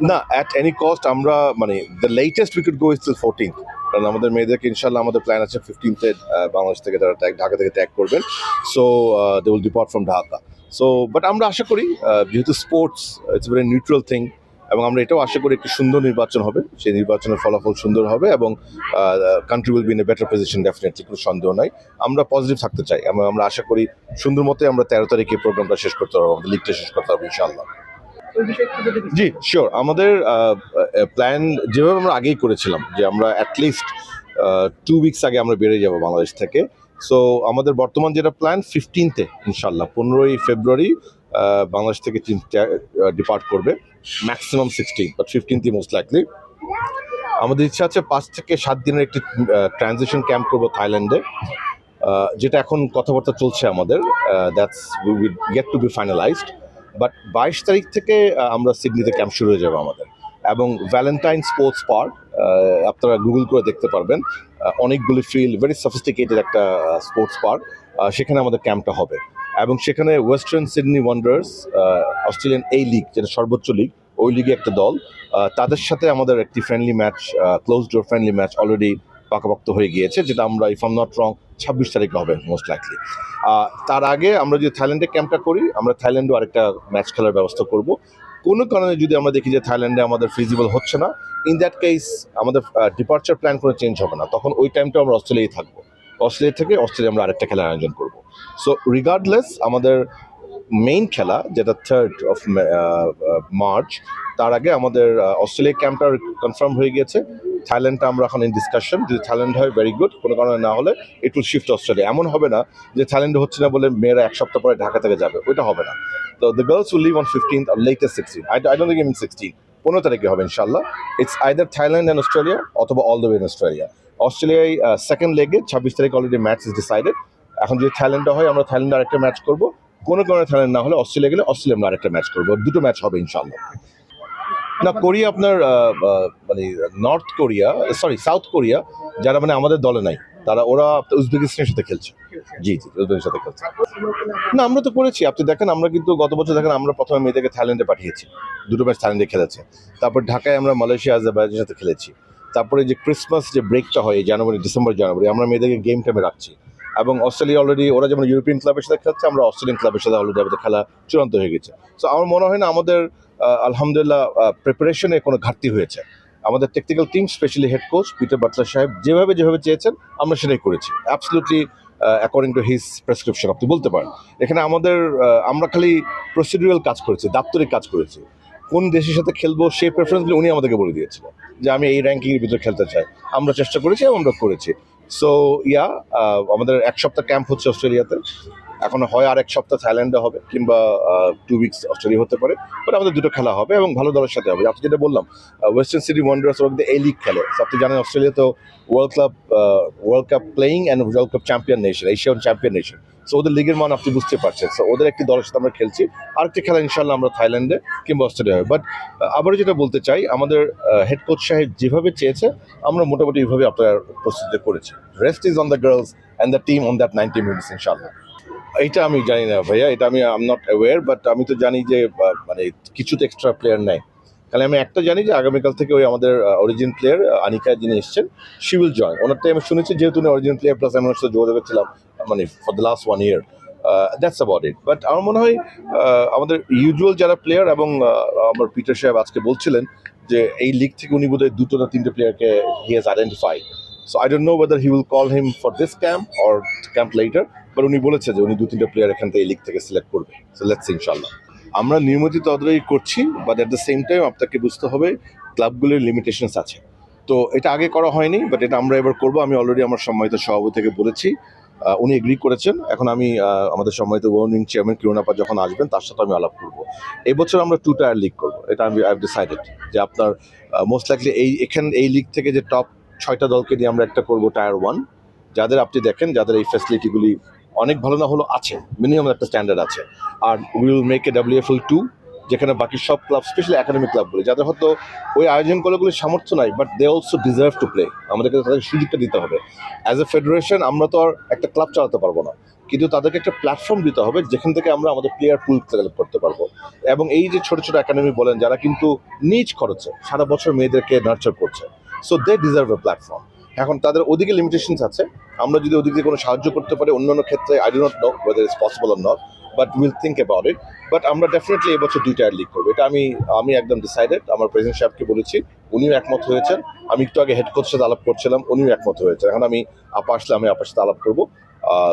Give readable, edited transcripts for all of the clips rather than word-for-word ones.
না, at any cost আমরা মানে the latest we could go is till 14th, কারণ আমাদের মেয়েদেরকে ইনশাল্লাহ আমাদের প্ল্যান আছে 15th বাংলাদেশ থেকে তারা ঢাকা থেকে ট্যাগ করবেন। So they will depart from Dhaka. So but আমরা আশা করি যেহেতু sports it's very neutral thing, এবং আমরা এটাও আশা করি একটি সুন্দর নির্বাচন হবে, সেই নির্বাচনের ফলাফল সুন্দর হবে এবং country will be in a better position, definitely কোনো সন্দেহ নাই। আমরা পজিটিভ থাকতে চাই, আমরা আশা করি সুন্দর মতে আমরা 13 তারিখে প্রোগ্রামটা শেষ করতে পারবো, আমাদের লিগটা শেষ করতে পারবো ইনশাআল্লাহ। জি শিওর, আমাদের প্ল্যান যেভাবে আমরা আগেই করেছিলাম যে আমরা অ্যাটলিস্ট 2 উইকস আগে আমরা বেরিয়ে যাব বাংলাদেশ থেকে। সো আমাদের বর্তমান যেটা প্ল্যান 15th ইনশাল্লাহ 15ই ফেব্রুয়ারি বাংলাদেশ থেকে টিমটা ডিপার্ট করবে, maximum 16 but 15th most likely. আমাদের ইচ্ছা আছে 5 থেকে 7 দিনের একটি ট্রানজিশন ক্যাম্প করবো থাইল্যান্ডে, যেটা এখন কথাবার্তা চলছে আমাদের, that's will get to be finalised. But 22 তারিখ থেকে আমরা সিডনিতে ক্যাম্প শুরু হয়ে যাবে আমাদের, এবং ভ্যালেন্টাইন স্পোর্টস পার্ক আপনারা গুগল করে দেখতে পারবেন, অনেকগুলি ফিল্ড, ভেরি সফিস্টিকেটেড একটা স্পোর্টস পার্ক, সেখানে আমাদের ক্যাম্পটা হবে। এবং সেখানে ওয়েস্টার্ন সিডনি ওয়ান্ডারার্স, অস্ট্রেলিয়ান এই লিগ যেটা সর্বোচ্চ লিগ, ওই লিগে একটা দল, তাদের সাথে আমাদের একটি friendly match, close door friendly match already পাকাপোক্ত হয়ে গিয়েছে, যেটা আমরা ইফ আম নট রং 26 তারিখে হবে মোস্ট লাইকলি। তার আগে আমরা যদি থাইল্যান্ডে ক্যাম্পটা করি, আমরা থাইল্যান্ডেও আরেকটা ম্যাচ খেলার ব্যবস্থা করব। কোনো কারণে যদি আমরা দেখি যে থাইল্যান্ডে আমাদের ফিজিবল হচ্ছে না, ইন দ্যাট কেস আমাদের ডিপার্চার প্ল্যান কোনো চেঞ্জ হবে না, তখন ওই টাইমটা আমরা অস্ট্রেলিয়ায় থাকবো, অস্ট্রেলিয়া থেকে অস্ট্রেলিয়া আমরা আরেকটা খেলার আয়োজন করব। সো রিগার্ডলেস আমাদের মেইন খেলা যেটা 3rd of মার্চ, তার আগে আমাদের অস্ট্রেলিয়া ক্যাম্পটা কনফার্ম হয়ে গিয়েছে। থাইল্যান্ডটা আমরা এখন ইন ডিসকাশন, যদি থাইল্যান্ড হয় ভেরি গুড, কোনো কারণে না হলে ইট উইল শিফট অস্ট্রেলিয়া। এমন হবে না যে থাইল্যান্ডে হচ্ছে না বলে মেয়েরা 1 সপ্তাহ পরে ঢাকা থেকে যাবে, ওইটা হবে না। তো the girls will leave on 15th or latest 16th, I don't think even 16, 15 তারিখে হবে ইনশাল্লাহ। It's either Thailand and Australia অথবা all the way in Australia. অস্ট্রেলিয়ায় সেকেন্ড লেগে 26 তারিখ অলরেডি ম্যাচ ইজ ডিসাইডেড। এখন যদি থাইল্যান্ডে হয় আমরা থাইল্যান্ডে আরেকটা ম্যাচ করবো, কোনো কারণে থাইল্যান্ড না হলে অস্ট্রেলিয়া গেলে অস্ট্রেলিয়া আমরা আরেকটা ম্যাচ করবো, দুটো ম্যাচ হবে ইনশাল্লাহ। না, কোরিয়া আপনার মানে north Korea, sorry south Korea, যারা মানে আমাদের দলে নাই, ওরা উজবেকিস্তানের সাথে খেলছে। জি জি, উজবেকিস্তানের সাথে খেলছে। না, আমরা তো করেছি, আপনি দেখেন আমরা কিন্তু গত বছর দেখেন আমরা প্রথমে মেয়েদেরকে থাইল্যান্ডে পাঠিয়েছি, দুটো ম্যাচ থাইল্যান্ডে খেলেছে। তারপর ঢাকায় আমরা মালয়েশিয়া আজারবাইজানের সাথে খেলেছি। তারপরে যে ক্রিসমাস যে ব্রেকটা হয় ডিসেম্বর জানুয়ারি, আমরা মেয়েদেরকে গেম টাইমে রাখছি। এবং অস্ট্রেলিয়া অলরেডি, ওরা যেমন ইউরোপিয়ান ক্লাবের সাথে খেলছে, আমরা অস্ট্রেলিয়ান ক্লাবের সাথে অলরেডি আমাদের খেলা চূড়ান্ত হয়ে গেছে। সো আমার মনে হয় না আমাদের আলহামদুলিল্লাহ প্রিপারেশনে কোনো ঘাটতি হয়েছে। আমাদের technical team, specially head coach Peter Butler সাহেব যেভাবে চেয়েছেন আমরা সেটাই করেছি, absolutely according to his prescription আপনি বলতে পারেন। এখানে আমরা খালি প্রসিডিউরাল কাজ করেছি, দাপ্তরিক কাজ করেছি। কোন দেশের সাথে খেলবো সেই প্রেফারেন্সগুলো উনি আমাদেরকে বলে দিয়েছিলেন, যে আমি এই র্যাঙ্কিংয়ের ভিতরে খেলতে চাই, আমরা চেষ্টা করেছি এবং আমরা করেছি। সো আমাদের 1 সপ্তাহ ক্যাম্প হচ্ছে অস্ট্রেলিয়াতে, এখন হয় আর 1 সপ্তাহ থাইল্যান্ডে হবে, কিংবা 2 উইকস অস্ট্রেলিয়া হতে পারে। বাট আমাদের দুটো খেলা হবে এবং ভালো দলের সাথে হবে। আপনি যেটা বললাম, ওয়েস্টার্ন সিডনি ওয়ান্ডারার্স ওরা কিন্তু এই লিগ খেলে। আপনি জানেন অস্ট্রেলিয়া তো world cup playing and world cup champion nation, Asian champion nation. So ওদের লিগের মান আপনি বুঝতে পারছেন। সো ওদের একটি দলের সাথে আমরা খেলছি, আরেকটি খেলা ইনশাল্লাহ আমরা থাইল্যান্ডে কিংবা অস্ট্রেলিয়া হবে। বাট আবারও যেটা বলতে চাই, আমাদের হেড কোচ সাহেব যেভাবে চেয়েছে আমরা মোটামুটি এইভাবে আপনার প্রস্তুতি করেছি। Rest is on the girls and the team on that 90 minutes ইনশাল্লাহ। এইটা আমি জানি না ভাইয়া, এটা আমি নট অ্যাওয়্যার, বাট আমি তো জানি যে মানে কিছু তো এক্সট্রা প্লেয়ার নেই। তাহলে আমি একটা জানি যে আগামীকাল থেকে ওই আমাদের অরিজিন প্লেয়ার আনিকা যিনি এসছেন, শি উইল জয়েন। ওনারটাই আমি শুনেছি, যেহেতু উনি অরিজিন প্লেয়ার, প্লাস আমি ওনার সাথে যোগাযোগ ছিলাম মানে for the last 1 year, that's about it. But আমার মনে হয় আমাদের ইউজুয়াল যারা প্লেয়ার, এবং আমার পিটার সাহেব আজকে বলছিলেন যে এই লিগ থেকে উনি বোধহয় 2 না 3টে প্লেয়ারকে he has identified. So I don't know whether he will call him for this camp or camp letter, but উনি বলেছে যে উনি 2-3টে প্লেয়ার এখান থেকে এই লিগ থেকে সিলেক্ট করবে। সো লেটস সি ইনশাল্লাহ। আমরা নিয়মিত তদারকি করছি, but at the same time আপনাকে বুঝতে হবে ক্লাবগুলির লিমিটেশনস আছে। তো এটা আগে করা হয়নি, বাট এটা আমরা এবার করবো। আমি অলরেডি আমার সম্মানিত সভাপতি থেকে বলেছি, উনি এগ্রি করেছেন। এখন আমি আমাদের সম্মানিত ওয়ার্নিং চেয়ারম্যান কিরণাপা যখন আসবেন তার সাথে আমি আলাপ করবো। এবছর আমরা 2 টায়ার লিগ করবো, এটা আমি আই হ্যাভ ডিসাইডেড যে আপনার মোস্ট লাইকলি এই লিগ থেকে যে টপ 6টা দলকে নিয়ে আমরা একটা করবো টায়ার 1, যাদের আপনি দেখেন যাদের এই ফ্যাসিলিটিগুলি অনেক ভালো না হলেও আছে, মিনিমাম একটা স্ট্যান্ডার্ড আছে। আর উইল মেক এ WFL 2, যেখানে বাকি সব ক্লাব, স্পেশালি একাডেমিক ক্লাবগুলি যাদের হয়তো ওই আয়োজন করাগুলির সামর্থ্য নাই, but they also deserve to play, আমাদেরকে তাদের সুযোগটা দিতে হবে। অ্যাজ এ ফেডারেশন আমরা তো আর একটা ক্লাব চালাতে পারবো না, কিন্তু তাদেরকে একটা প্ল্যাটফর্ম দিতে হবে যেখান থেকে আমরা আমাদের প্লেয়ার পুল কালেক্ট করতে পারবো। এবং এই যে ছোট ছোট একাডেমি বলেন, যারা কিন্তু নিজ খরচে সারা বছর মেয়েদেরকে নার্চার করছে, so they deserve a platform. এখন তাদের ওদিকে লিমিটেশনস আছে, আমরা যদি ওদিকে কোনো সাহায্য করতে পারি অন্যান্য ক্ষেত্রে, I do not know whether it's possible or not, but will think about it. But আমরা ডেফিনেটলি এবছর 2 টায়ার লিগ করবো, এটা আমি একদম ডিসাইডেড। আমার প্রেসিডেন্ট সাহেবকে বলেছি, উনিও একমত হয়েছেন। আমি একটু আগে হেড কোচের সাথে আলাপ করছিলাম, উনিও একমত হয়েছেন। এখন আমি আপার সাথে আলাপ করবো।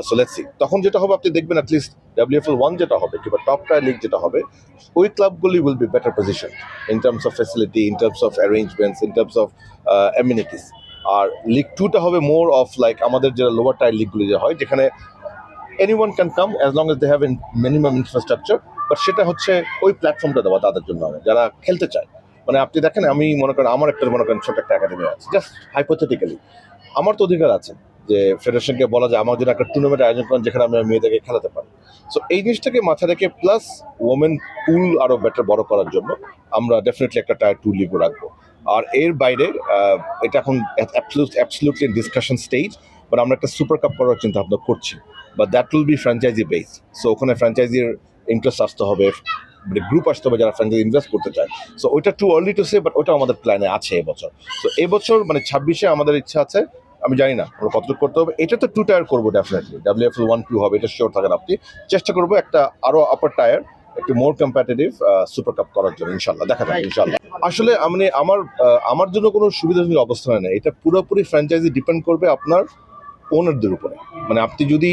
সো লেটস সি, তখন যেটা হবে আপনি দেখবেন অ্যাটলিস্ট WFL 1 যেটা হবে কিংবা টপ টায়ার লিগ যেটা হবে, ওই ক্লাবগুলি will be better position in terms of facility, in terms of arrangements, in terms of amenities. আর লিগ 2টা হবে মোর অফ লাইক আমাদের যে লোয়ার টায়ার লিগগুলি যে হয়, যেখানে anyone can come as long as they have minimum infrastructure. But সেটা হচ্ছে ওই প্ল্যাটফর্মটা দেওয়া তাদের জন্য, যারা খেলতে চায়। মানে আপনি দেখেন, আমি মনে করেন আমার একটা ছোট একটা একাডেমি আছে, জাস্ট হাইপোথেটিক্যালি আমার তো অধিকার আছে যে ফেডারেশনকে বলা যায় আমার জন্য একটা টুর্নামেন্ট আয়োজন করেন যেখানে আমি আমার মেয়েদেরকে খেলাতে পারি। সো এই জিনিসটাকে মাথায় রেখে প্লাস ওমেন পুল আরো বেটার বড় করার জন্য আমরা ডেফিনেটলি একটা টায়ার 2 লিগও রাখবো। আর এর বাইরে এটা এখন অ্যাবসলিউটলি ডিসকাশন স্টেজ, বাট আমরা একটা সুপার কাপ করার চিন্তা ভাবনা করছি, but that will be franchise base. So ওখানে ফ্র্যাঞ্চাইজির ইন্টারেস্ট আসতে হবে, গ্রুপ আসতে হবে যারা ফ্র্যাঞ্চাইজি ইনভেস্ট করতে চায়। সো ওইটা too early to say, but ওটা আমাদের প্ল্যানে আছে এবছর। সো এবছর মানে 26-এ আমাদের ইচ্ছা আছে, আমি জানি না আমরা কতটুকু করতে হবে। এটা তো 2 টায়ার করবো ডেফিনেটলি, WFL 1-2 হবে, এটা শিওর থাকেন আপনি। চেষ্টা করবো একটা আরো আপার টায়ার, একটু মোর কম্পিটিটিভ সুপার কাপ করার জন্য ইনশাল্লাহ, দেখা যাবে ইনশাল্লাহ। আসলে মানে আমার জন্য কোনো সুবিধাজনক অবস্থা নেই, এটা পুরোপুরি ফ্র্যাঞ্চাইজি ডিপেন্ড করবে আপনার ওনারদের উপরে। মানে আপনি যদি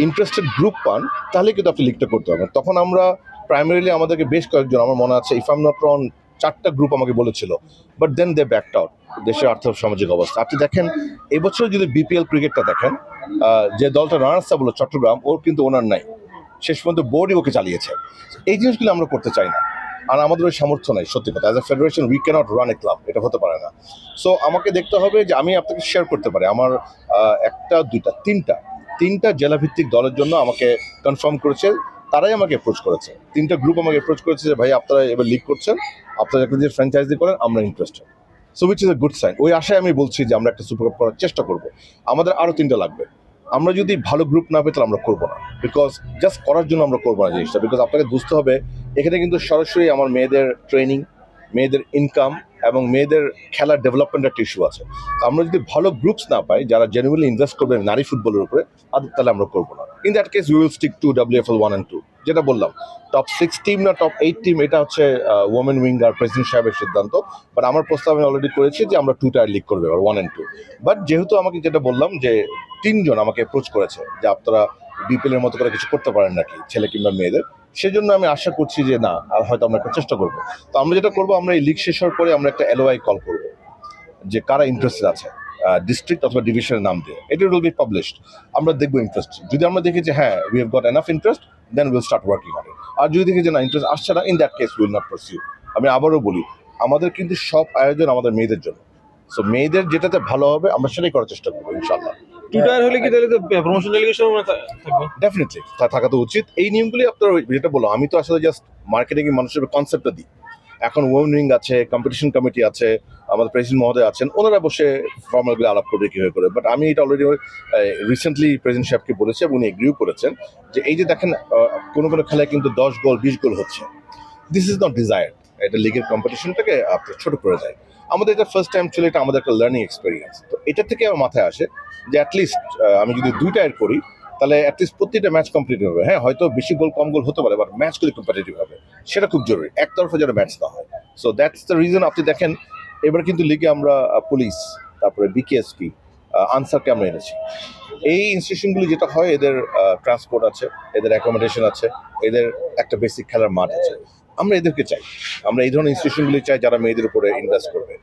ইন্টারেস্টেড গ্রুপ পান তাহলে কিন্তু আপনি লিগটা করতে পারবেন। তখন আমরা প্রাইমারিলি আমাদেরকে বেশ কয়েকজন, আমার মনে আছে if I am not wrong 4টা গ্রুপ আমাকে বলেছিল, but then they backed out. দেশের আর্থ সামাজিক অবস্থা আপনি দেখেন, এবছর যদি BPL ক্রিকেটটা দেখেন, যে দলটা রানার্স আপ হলো চট্টগ্রাম, ওর কিন্তু ওনার নাই, শেষ পর্যন্ত বোর্ডই ওকে চালিয়েছে। এই জিনিসগুলো আমরা করতে চাই না, আর আমাদের ওই সামর্থ্য নাই সত্যি কথা। As a federation we cannot run a club, এটা হতে পারে না। সো আমাকে দেখতে হবে যে আমি আপনাকে শেয়ার করতে পারি আমার একটা দুইটা তিনটা জেলাভিত্তিক দলের জন্য আমাকে কনফার্ম করেছে, তারাই আমাকে অ্যাপ্রোচ করেছে। 3টা গ্রুপ আমাকে অ্যাপ্রোচ করেছে যে ভাই আপনারা এবার লিগ করছেন, আপনারা একটা যে ফ্র্যাঞ্চাইজি করেন, আমরা interested. So which is a good sign. ওই আশায় আমি বলছি যে আমরা একটা সুপার কাপ করার চেষ্টা করবো। আমাদের আরও 3টা লাগবে। আমরা যদি ভালো গ্রুপ না পেয়ে তাহলে আমরা করবো না, বিকজ জাস্ট করার জন্য আমরা করবো না জিনিসটা। বিকজ আপনাকে বুঝতে হবে এখানে কিন্তু সরাসরি আমার মেয়েদের ট্রেনিং, মেয়েদের ইনকাম এবং মেয়েদের খেলার ডেভেলপমেন্টের একটা ইস্যু আছে। আমরা যদি ভালো গ্রুপস না পাই যারা জেনুইনলি ইনভেস্ট করবে নারী ফুটবলের উপরে, তাহলে আমরা করবো না। In that case we will stick to WFL 1 and 2। যেটা বললাম, টপ 6 টিম না টপ 8 টিম, এটা হচ্ছে ওমেন উইং আর প্রেসিডেন্ট সাহেবের সিদ্ধান্ত। বাট আমার প্রস্তাব আমি অলরেডি করেছি যে আমরা 2 টায়ার লিগ করবো, 1 and 2। বাট যেহেতু আমাকে যেটা বললাম যে 3জন আমাকে অ্যাপ্রোচ করেছে যে আপনারা BPL এর মতো করে কিছু করতে পারেন নাকি ছেলে কিংবা মেয়েদের, সেজন্য আমি আশা করছি যে না, আর হয়তো আমরা একটা চেষ্টা করবো। তো আমরা যেটা করবো, আমরা এই লিগ শেষ হওয়ার পরে আমরা একটা LOI কল করবো যে কারা ইন্টারেস্টেড আছে, ডিস্ট্রিক্ট অথবা ডিভিশনের নাম দিয়ে। এটা উইল বি পাবলিশড। আমরা দেখবো ইন্টারেস্ট, যদি আমরা দেখি যে হ্যাঁ we have got enough interest, then will start working on it. আর যদি দেখি যে না, ইন্টারেস্ট আসছে না, in that case will not pursue. আমি আবারও বলি, আমাদের কিন্তু সব আয়োজন আমাদের মেয়েদের জন্য। সো মেয়েদের যেটাতে ভালো হবে আমরা সেটাই করার চেষ্টা করবো ইনশাল্লাহ। 2 টায়ার হলে কি তাহলে তো প্রমোশন ডেলিগেশন থাকবে? ডেফিনেটলি থাকা তো উচিত। এই নিয়মগুলি আপনার যেটা বললাম, আমি তো আসলে জাস্ট মার্কেটিং মানুষের কনসেপ্টটা দিই। এখন ওমেন উইং আছে, কম্পিটিশন কমিটি আছে, আমাদের প্রেসিডেন্ট মহোদয় আছেন, ওনারা বসে ফর্মালগুলো আলাপ করবে কীভাবে করে। বাট আমি এটা অলরেডি রিসেন্টলি প্রেসিডেন্ট সাহেবকে বলেছি এবং উনি এগ্রিও করেছেন যে এই যে দেখেন কোনো খেলায় কিন্তু 10 গোল 20 গোল হচ্ছে, দিস ইজ নট ডিজায়ার্ড। এটা লিগের কম্পিটিশনটাকে আপনার ছোট করে যায়। আমাদের এটা ফার্স্ট টাইম ছিল, এটা আমাদের একটা লার্নিং এক্সপিরিয়েন্স। তো এটা থেকে আমার মাথায় আসে যে অ্যাটলিস্ট আমি যদি 2 টায়ার করি তাহলে অ্যাটলিস্ট প্রতিটা ম্যাচ কমপ্লিট হবে। হ্যাঁ, হয়তো বেশি গোল কম গোল হতে পারে, বাট ম্যাচগুলি কম্পিটিটিভ হবে, সেটা খুব জরুরি। একতরফা যেন ম্যাচ না হয়। So that's the reason. আপনি দেখেন এবার কিন্তু লিগে আমরা পুলিশ, তারপরে BKSP, আনসারকে আমরা এনেছি। এই ইনস্টিটিউশনগুলি যেটা হয়, এদের ট্রান্সপোর্ট আছে, এদের অ্যাকোমোডেশন আছে, এদের একটা বেসিক খেলার মাঠ আছে। আমরা এদেরকে চাই, আমরা এই ধরনের ইনস্টিটিউশনগুলি চাই যারা মেয়েদের উপরে ইনভেস্ট করবে।